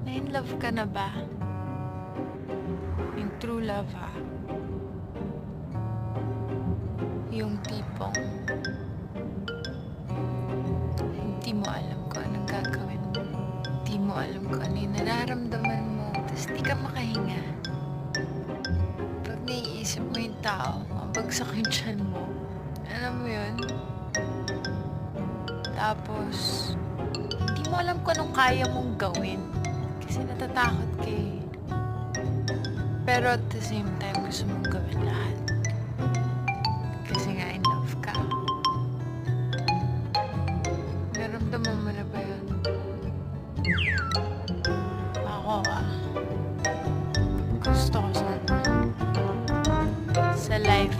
Na-in love ka na ba? Yung true love, ha? Yung tipong hindi mo alam kung anong gagawin mo. Hindi mo alam kung ano yung nararamdaman mo. Tapos di ka makahinga. Pag naiisip mo yung tao, mabagsak yung tiyan mo. Alam mo yun? Tapos, hindi mo alam kung anong kaya mong gawin. Kasi natatakot ka eh. Pero at the same time, gusto mong gawin lahat. Kasi nga in love ka. Naramdaman mo na ba yun? Ako gusto ko sana sa life